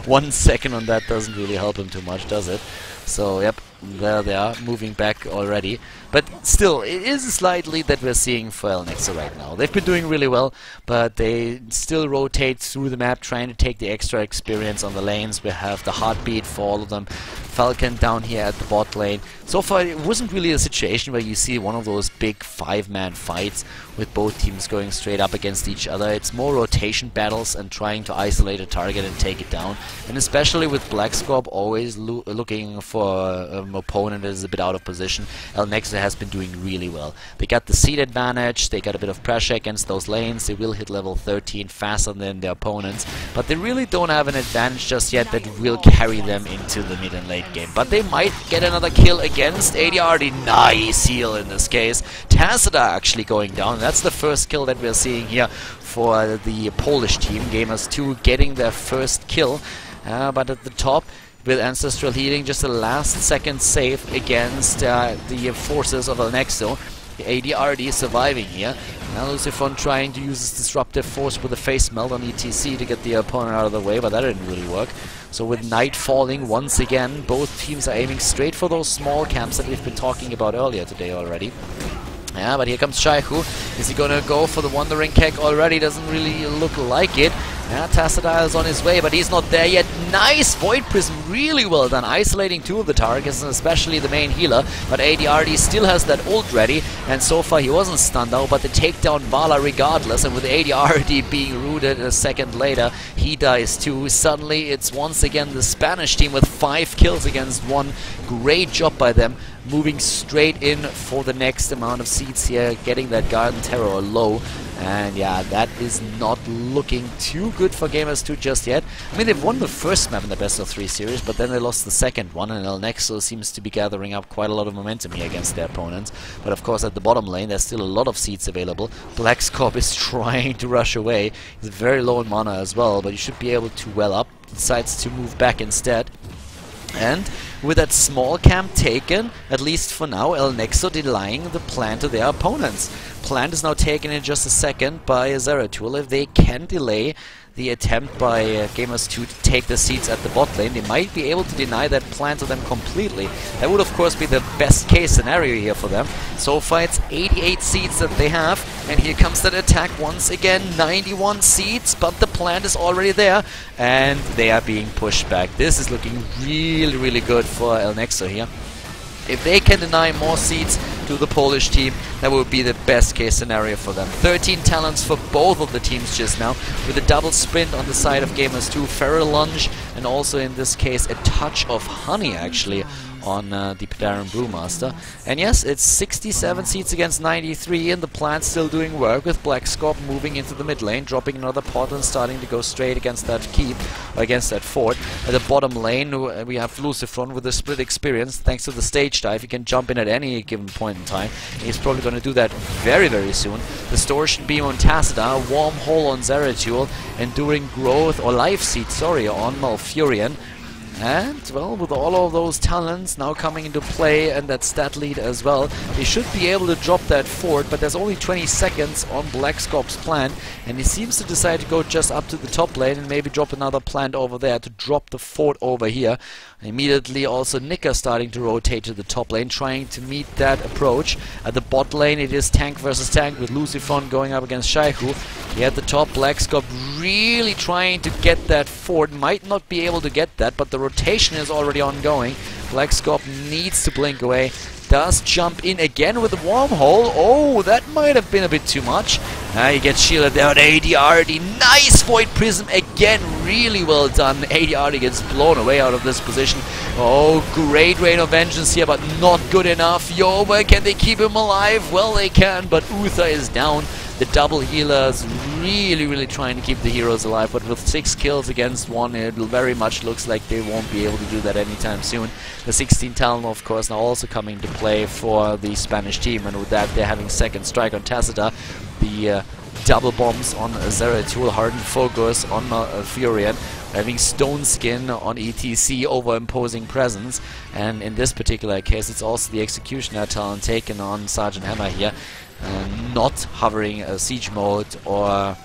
1 second on that doesn't really help him too much, does it? So, yep, there they are, moving back already. But still, it is a slight lead that we're seeing for EL Nexo right now. They've been doing really well, but they still rotate through the map, trying to take the extra experience on the lanes. We have the Heartbeat for all of them. Falcon down here at the bot lane. So far, it wasn't really a situation where you see one of those big 5-man fights with both teams going straight up against each other. It's more rotation battles and trying to isolate a target and take it down. And especially with Blackscorp always looking for an opponent that is a bit out of position, EL Nexo has been doing really well. They got the seed advantage, they got a bit of pressure against those lanes, they will hit level 13 faster than their opponents, but they really don't have an advantage just yet that will carry them into the mid and late game. But they might get another kill against ADRD. Nice heal in this case. Tacita actually going down. That's the first kill that we're seeing here for the Polish team. Gamers2 getting their first kill, but at the top with Ancestral Healing, just a last second save against the forces of EL Nexo. The ADRD is surviving here. Now Lucifon trying to use his Disruptive Force with a Face Melt on ETC to get the opponent out of the way, but that didn't really work. So with night falling once again, both teams are aiming straight for those small camps that we've been talking about earlier today already. Yeah, but here comes Shaihu. Is he gonna go for the Wandering Keg already? Doesn't really look like it. Yeah, Tacita is on his way, but he's not there yet. Nice Void Prism, really well done, isolating two of the targets, and especially the main healer. But ADRD still has that ult ready, and so far he wasn't stunned out, but they take down Vala regardless, and with ADRD being rooted a second later, he dies too. Suddenly it's once again the Spanish team with 5 kills against 1. Great job by them, moving straight in for the next amount of seeds here, getting that Garden Terror low. And yeah, that is not looking too good for Gamers2 just yet. I mean, they've won the first map in the best of 3 series, but then they lost the second one, and EL Nexo seems to be gathering up quite a lot of momentum here against their opponents. But of course, at the bottom lane, there's still a lot of seats available. Blackscorp is trying to rush away. He's very low in mana as well, but he should be able to well up. Decides to move back instead. And with that small camp taken, at least for now, EL Nexo denying the plan to their opponents. Plant is now taken in just a second by Zeratul. If they can delay the attempt by Gamers2 to take the seats at the bot lane, they might be able to deny that plan to them completely. That would of course be the best case scenario here for them. So far it's 88 seats that they have, and here comes that attack once again. 91 seats, but the plant is already there, and they are being pushed back. This is looking really, really good for EL Nexo here. If they can deny more seats to the Polish team, that would be the best case scenario for them. 13 talents for both of the teams just now, with a double sprint on the side of Gamers2, Feral Lunge, and also in this case a touch of honey actually on the Padaran Brewmaster. And yes, it's 67 seats against 93, and the plant still doing work with Blackscorp moving into the mid lane, dropping another pot and starting to go straight against that keep, or against that fort. At the bottom lane, we have Lucifron with the split experience. Thanks to the stage dive, he can jump in at any given point in time. He's probably going to do that very, very soon. Distortion Beam on Tacita, Wormhole on Zeratul, Enduring Growth, or Life Seed, sorry, on Malfurion. And, well, with all of those talents now coming into play and that stat lead as well, they should be able to drop that fort, but there's only 20 seconds on Blackscorp's plan, and he seems to decide to go just up to the top lane and maybe drop another plant over there to drop the fort over here. Immediately also Nika starting to rotate to the top lane, trying to meet that approach. At the bot lane it is tank versus tank with Lucifron going up against Shaihu. Here at the top, Blackscorp really trying to get that fort. Might not be able to get that, but the rotation is already ongoing. Blackscorp needs to blink away. Does jump in again with a wormhole. Oh, that might have been a bit too much. Now he gets shielded out. ADRD, nice Void Prism again, really well done. ADRD gets blown away out of this position. Oh, great Rain of Vengeance here, but not good enough. Yoba, can they keep him alive? Well, they can, but Uther is down. The double healers really trying to keep the heroes alive, but with 6 kills against 1, it very much looks like they won't be able to do that anytime soon. The 16 talent, of course, now also coming to play for the Spanish team, and with that they're having second strike on Tacita. The double bombs on Zeratul, Hardened Focus on Furion, having Stone Skin on ETC over Imposing Presence, and in this particular case it's also the Executioner talent taken on Sergeant Hammer here, not hovering siege mode or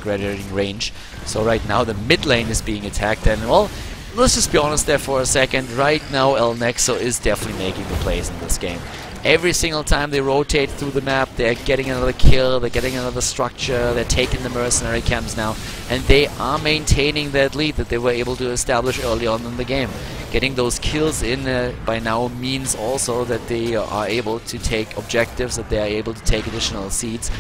graduating range. So right now the mid lane is being attacked, and well, let's just be honest there for a second. Right now EL Nexo is definitely making the plays in this game. Every single time they rotate through the map, they're getting another kill, they're getting another structure, they're taking the mercenary camps now, and they are maintaining that lead that they were able to establish early on in the game. Getting those kills in by now means also that they are able to take objectives, that they are able to take additional seeds,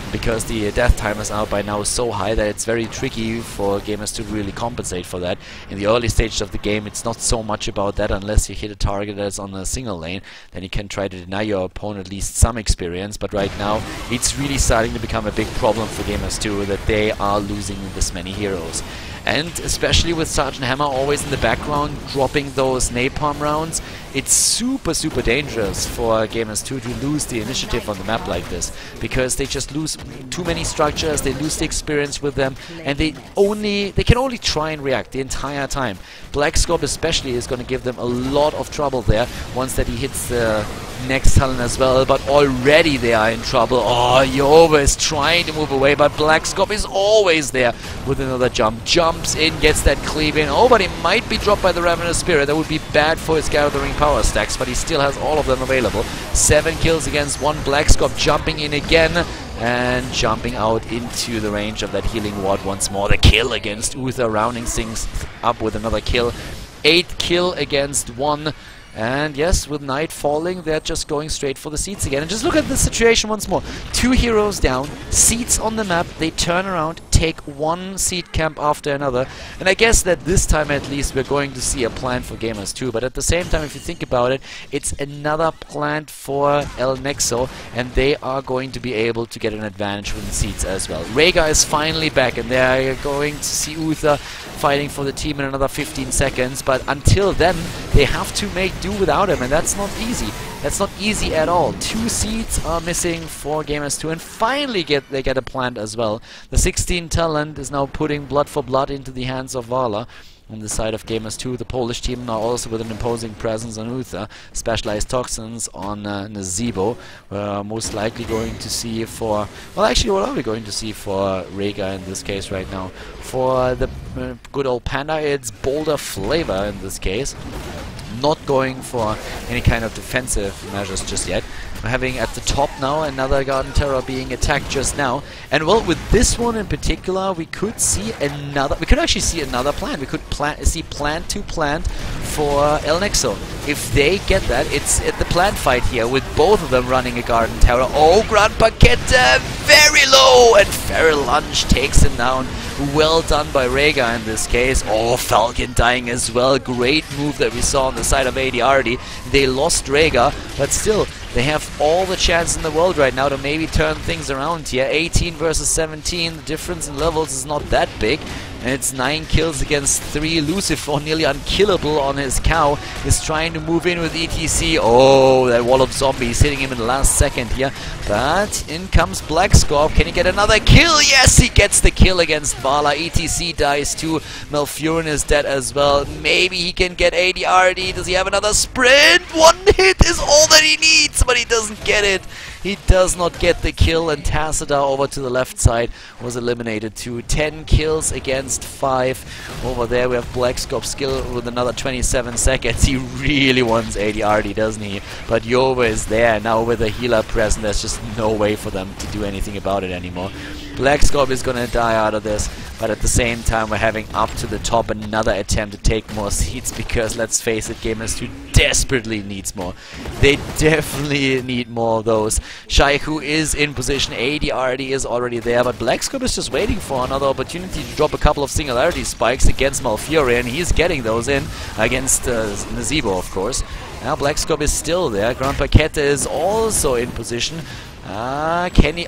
because the death timers are by now so high that it's very tricky for gamers to really compensate for that. In the early stages of the game, it's not so much about that unless you hit a target that's on a single lane, then you can try to deny your opponent at least some experience, but right now it's really starting to become a big problem for Gamers2 that they are losing this many heroes. And especially with Sergeant Hammer always in the background dropping those napalm rounds, it's super dangerous for Gamers2 to lose the initiative on the map like this, because they just lose too many structures, they lose the experience with them, and they can only try and react the entire time. Black Scope especially is going to give them a lot of trouble there once that he hits the next talent as well, but already they are in trouble. Oh, Yoba is trying to move away, but Black Scope is always there with another jump. Jumps in, gets that cleave in. Oh, but he might be dropped by the Ravenous Spirit. That would be bad for his gathering power stacks, but he still has all of them available. 7 kills against 1. Black Scope jumping in again and jumping out into the range of that healing ward once more. The kill against Uther, rounding things up with another kill. 8 kill against 1. And yes, with night falling, they're just going straight for the seats again. And just look at the situation once more. 2 heroes down, seats on the map, they turn around, take 1 seat camp after another. And I guess that this time at least we're going to see a plan for Gamers2. But at the same time, if you think about it, it's another plan for EL Nexo, and they are going to be able to get an advantage with the seats as well. Rhaegar is finally back, and they're going to see Uther fighting for the team in another 15 seconds. But until then, they have to make do without him, and that's not easy. That's not easy at all. 2 seeds are missing for Gamers2, and finally they get a plant as well. The 16 talent is now putting blood for blood into the hands of Vala. On the side of Gamers2, the Polish team now also with an imposing presence on Uther. Specialized toxins on Nazebo. We're most likely going to see for... Well, actually, what are we going to see for Rhaegar in this case right now? For the good old Panda, it's Boulder Flavor in this case. Not going for any kind of defensive measures just yet. We're having at the top now another Garden Terror being attacked just now, and well, with this one in particular, we could see another. We could actually see another plant. We could see plant to plant for EL Nexo. If they get that, it's at the plant fight here with both of them running a Garden Terror. Oh, Grand Paquette very low, and Feral Lunge takes him down. Well done by Rhaegar in this case. Oh, Falcon dying as well. Great move that we saw on the side of ADRD. They lost Rhaegar, but still, they have all the chance in the world right now to maybe turn things around here. 18 versus 17. The difference in levels is not that big. And it's 9 kills against 3. Lucifer, nearly unkillable on his cow, is trying to move in with ETC. Oh, that wall of zombies hitting him in the last second here. But in comes Black Scorp. Can he get another kill? Yes, he gets the kill against Vala. ETC dies too. Malfurion is dead as well. Maybe he can get ADRD. Does he have another sprint? 1 hit is all that he needs, but he doesn't get it. He does not get the kill, and Tacita over to the left side was eliminated too. 10 kills against 5. Over there we have Black Scorp skill with another 27 seconds. He really wants ADRD, doesn't he? But Yoba is there now with a healer present. There's just no way for them to do anything about it anymore. Black Scorp is gonna die out of this, but at the same time we're having up to the top another attempt to take more seats, because let's face it, Gamers2 desperately needs more. They definitely need more of those. Shaiku is in position, ADRD is already there, but Black Scorp is just waiting for another opportunity to drop a couple of singularity spikes against Malfurion. He's getting those in against Nazebo, of course. Now Black Scorp is still there. Grand Paquette is also in position. Kenny,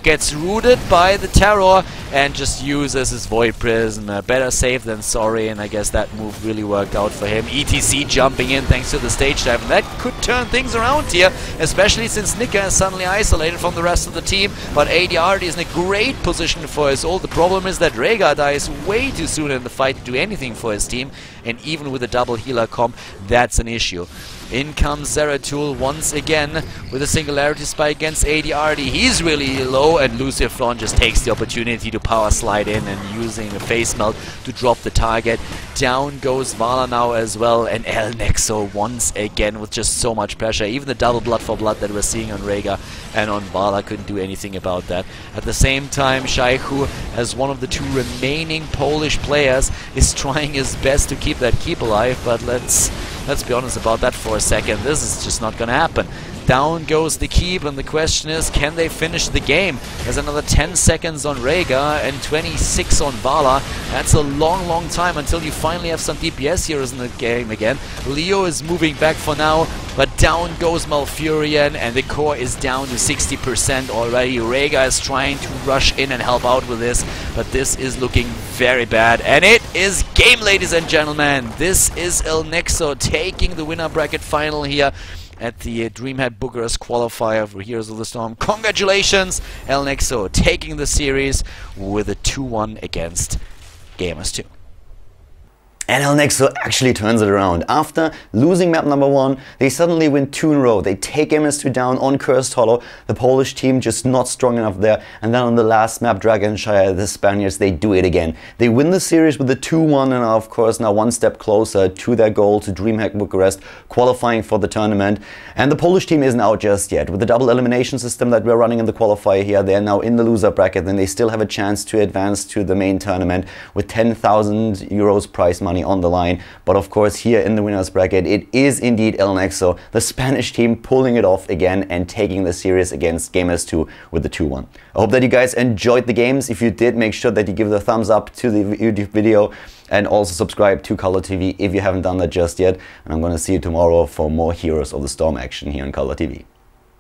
gets rooted by the Terror and just uses his Void Prism. Better safe than sorry, and I guess that move really worked out for him. ETC jumping in thanks to the stage dive, and that could turn things around here, especially since Nika is suddenly isolated from the rest of the team, but ADRD is in a great position for his ult. The problem is that Rhaegar dies way too soon in the fight to do anything for his team, and even with a double healer comp, that's an issue. In comes Zeratul once again with a singularity spike against ADRD. He's really low, and Lucifron just takes the opportunity to power slide in and using a face melt to drop the target. Down goes Vala now as well, and EL Nexo once again with just so much pressure. Even the double blood for blood that we're seeing on Rhaegar and on Vala couldn't do anything about that. At the same time, Shaiku, as one of the two remaining Polish players, is trying his best to keep that keep alive, but let's be honest about that for a second. This is just not gonna happen. Down goes the keep, and the question is, can they finish the game? There's another 10 seconds on Rhaegar and 26 on Vala. That's a long time until you finally have some DPS heroes in the game again. Leo is moving back for now, but down goes Malfurion, and the core is down to 60% already. Rhaegar is trying to rush in and help out with this, but this is looking very bad. And it is game, ladies and gentlemen. This is EL Nexo taking the winner bracket final here at the Dreamhack Bucharest Qualifier for Heroes of the Storm. Congratulations, EL Nexo taking the series with a 2-1 against Gamers2. And EL Nexo actually turns it around. After losing map number 1, they suddenly win 2 in a row. They take Gamers2 down on Cursed Hollow. The Polish team just not strong enough there. And then on the last map, Dragonshire, the Spaniards, they do it again. They win the series with a 2-1 and are of course now one step closer to their goal, to Dreamhack Bucharest, qualifying for the tournament. And the Polish team isn't out just yet. With the double elimination system that we're running in the qualifier here, they're now in the loser bracket, and they still have a chance to advance to the main tournament with 10,000 euros prize money on the line. But of course, here in the winners bracket, it is indeed EL Nexo, the Spanish team, pulling it off again and taking the series against Gamers2 with the 2-1. I hope that you guys enjoyed the games. If you did, make sure that you give the thumbs up to the YouTube video and also subscribe to Khaldor TV if you haven't done that just yet. And I'm going to see you tomorrow for more Heroes of the Storm action here on Khaldor TV.